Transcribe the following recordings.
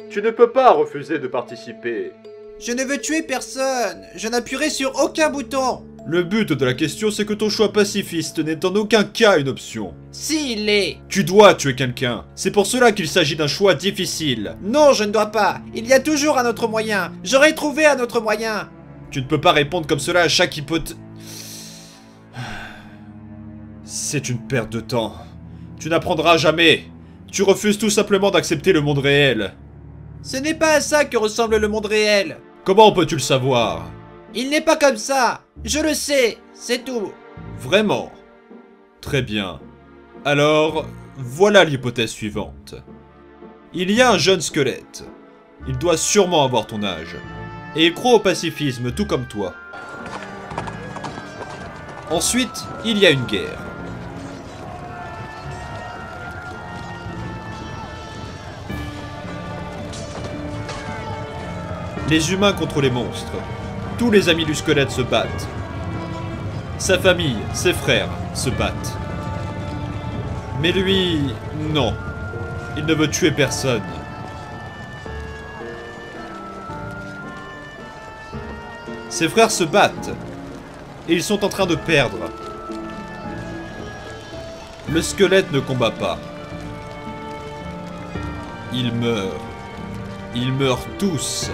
Tu ne peux pas refuser de participer. Je ne veux tuer personne. Je n'appuierai sur aucun bouton. Le but de la question, c'est que ton choix pacifiste n'est en aucun cas une option. Si, il l'est. Tu dois tuer quelqu'un. C'est pour cela qu'il s'agit d'un choix difficile. Non, je ne dois pas. Il y a toujours un autre moyen. J'aurais trouvé un autre moyen. Tu ne peux pas répondre comme cela à chaque hypothèse. C'est une perte de temps. Tu n'apprendras jamais. Tu refuses tout simplement d'accepter le monde réel. Ce n'est pas à ça que ressemble le monde réel. Comment peux-tu le savoir? Il n'est pas comme ça. Je le sais, c'est tout. Vraiment? Très bien. Alors, voilà l'hypothèse suivante. Il y a un jeune squelette. Il doit sûrement avoir ton âge. Et il croit au pacifisme tout comme toi. Ensuite, il y a une guerre. Les humains contre les monstres. Tous les amis du squelette se battent. Sa famille, ses frères, se battent. Mais lui, non. Il ne veut tuer personne. Ses frères se battent. Et ils sont en train de perdre. Le squelette ne combat pas. Ils meurent. Ils meurent tous.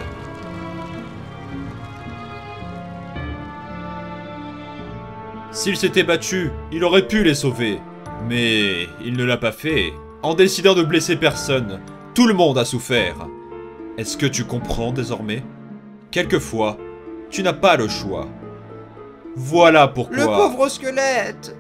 S'il s'était battu, il aurait pu les sauver. Mais il ne l'a pas fait. En décidant de blesser personne, tout le monde a souffert. Est-ce que tu comprends désormais? Quelquefois, tu n'as pas le choix. Voilà pourquoi... Le pauvre squelette.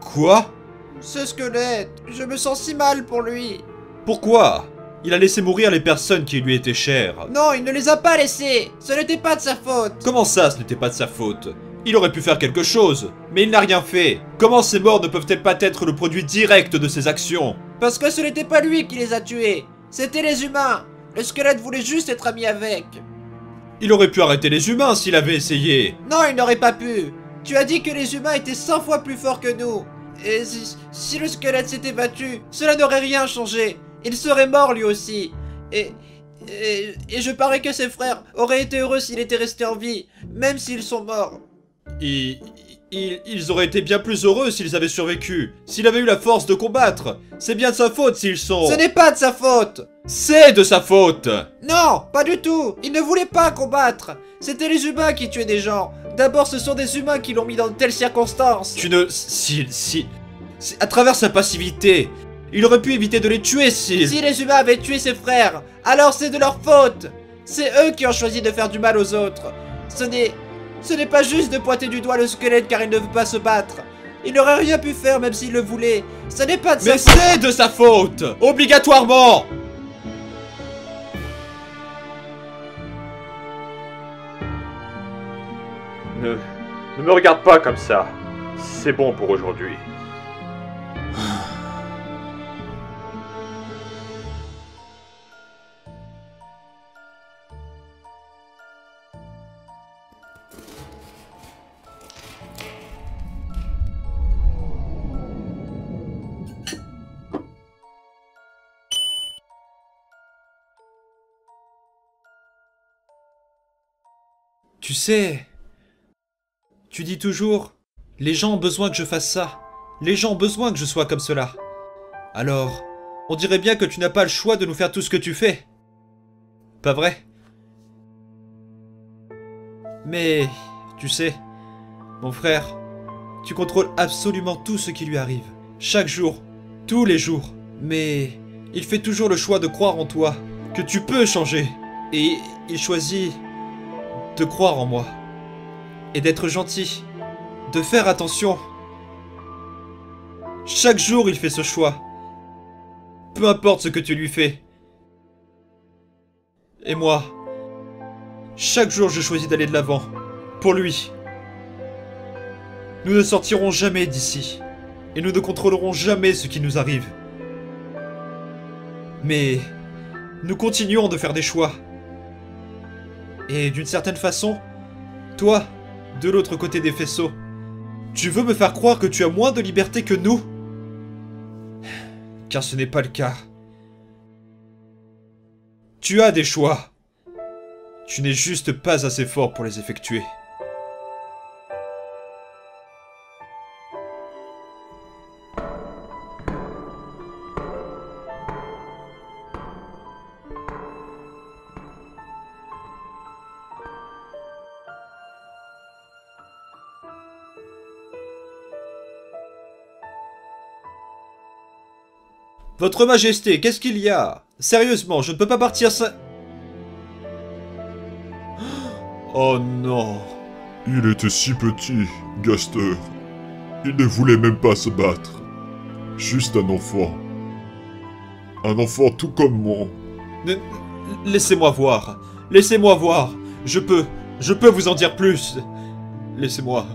Quoi? Ce squelette, je me sens si mal pour lui. Pourquoi? Il a laissé mourir les personnes qui lui étaient chères. Non, il ne les a pas laissés. Ce n'était pas de sa faute. Comment ça, ce n'était pas de sa faute? Il aurait pu faire quelque chose, mais il n'a rien fait. Comment ces morts ne peuvent-elles pas être le produit direct de ses actions? Parce que ce n'était pas lui qui les a tués. C'était les humains. Le squelette voulait juste être ami avec. Il aurait pu arrêter les humains s'il avait essayé. Non, il n'aurait pas pu. Tu as dit que les humains étaient 100 fois plus forts que nous. Et si le squelette s'était battu, cela n'aurait rien changé. Il serait mort lui aussi. Et je parie que ses frères auraient été heureux s'il était resté en vie, même s'ils sont morts. Ils auraient été bien plus heureux s'ils avaient survécu, s'il avait eu la force de combattre. C'est bien de sa faute s'ils sont... Ce n'est pas de sa faute. C'est de sa faute. Non, pas du tout. Il ne voulait pas combattre. C'était les humains qui tuaient des gens. D'abord, ce sont des humains qui l'ont mis dans de telles circonstances. Tu ne... à travers sa passivité, il aurait pu éviter de les tuer si... Si les humains avaient tué ses frères, alors c'est de leur faute. C'est eux qui ont choisi de faire du mal aux autres. Ce n'est pas juste de pointer du doigt le squelette car il ne veut pas se battre. Il n'aurait rien pu faire même s'il le voulait. Ce n'est pas de sa faute. Mais c'est de sa faute! Obligatoirement! Ne me regarde pas comme ça. C'est bon pour aujourd'hui. Tu sais, tu dis toujours, les gens ont besoin que je fasse ça, les gens ont besoin que je sois comme cela. Alors, on dirait bien que tu n'as pas le choix de nous faire tout ce que tu fais. Pas vrai? Mais, tu sais, mon frère, tu contrôles absolument tout ce qui lui arrive. Chaque jour, tous les jours. Mais, il fait toujours le choix de croire en toi, que tu peux changer. Et il choisit... de croire en moi, et d'être gentil, de faire attention. Chaque jour, il fait ce choix. Peu importe ce que tu lui fais. Et moi, chaque jour, je choisis d'aller de l'avant, pour lui. Nous ne sortirons jamais d'ici, et nous ne contrôlerons jamais ce qui nous arrive. Mais, nous continuons de faire des choix. Et d'une certaine façon, toi, de l'autre côté des faisceaux, tu veux me faire croire que tu as moins de liberté que nous? Car ce n'est pas le cas. Tu as des choix. Tu n'es juste pas assez fort pour les effectuer. Votre Majesté, qu'est-ce qu'il y a? Sérieusement, je ne peux pas partir sans... Oh non. Il était si petit, Gaster. Il ne voulait même pas se battre. Juste un enfant. Un enfant tout comme moi. Laissez-moi voir. Laissez-moi voir. Je peux vous en dire plus. Laissez-moi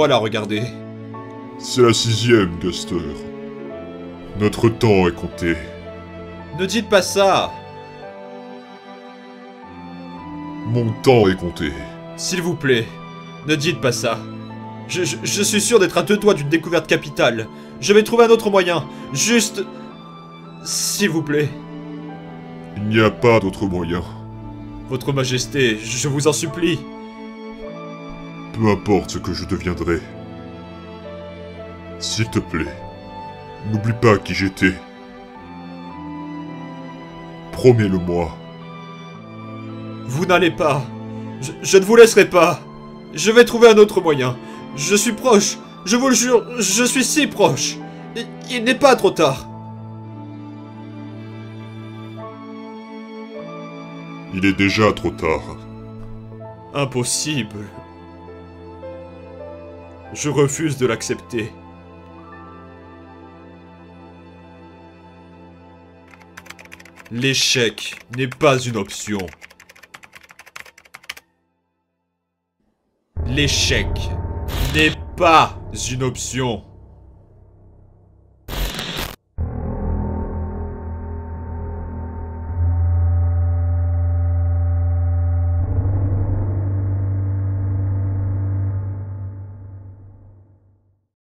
la regarder. C'est la 6e, Gaster. Notre temps est compté. Ne dites pas ça. Mon temps est compté. S'il vous plaît, ne dites pas ça. Je suis sûr d'être à 2 doigts d'une découverte capitale. Je vais trouver un autre moyen. Juste... S'il vous plaît. Il n'y a pas d'autre moyen. Votre Majesté, je vous en supplie. Peu importe ce que je deviendrai. S'il te plaît, n'oublie pas qui j'étais. Promets-le-moi. Vous n'allez pas. Je ne vous laisserai pas. Je vais trouver un autre moyen. Je suis proche. Je vous le jure, je suis si proche. Il n'est pas trop tard. Il est déjà trop tard. Impossible. Je refuse de l'accepter. L'échec n'est pas une option. L'échec n'est pas une option.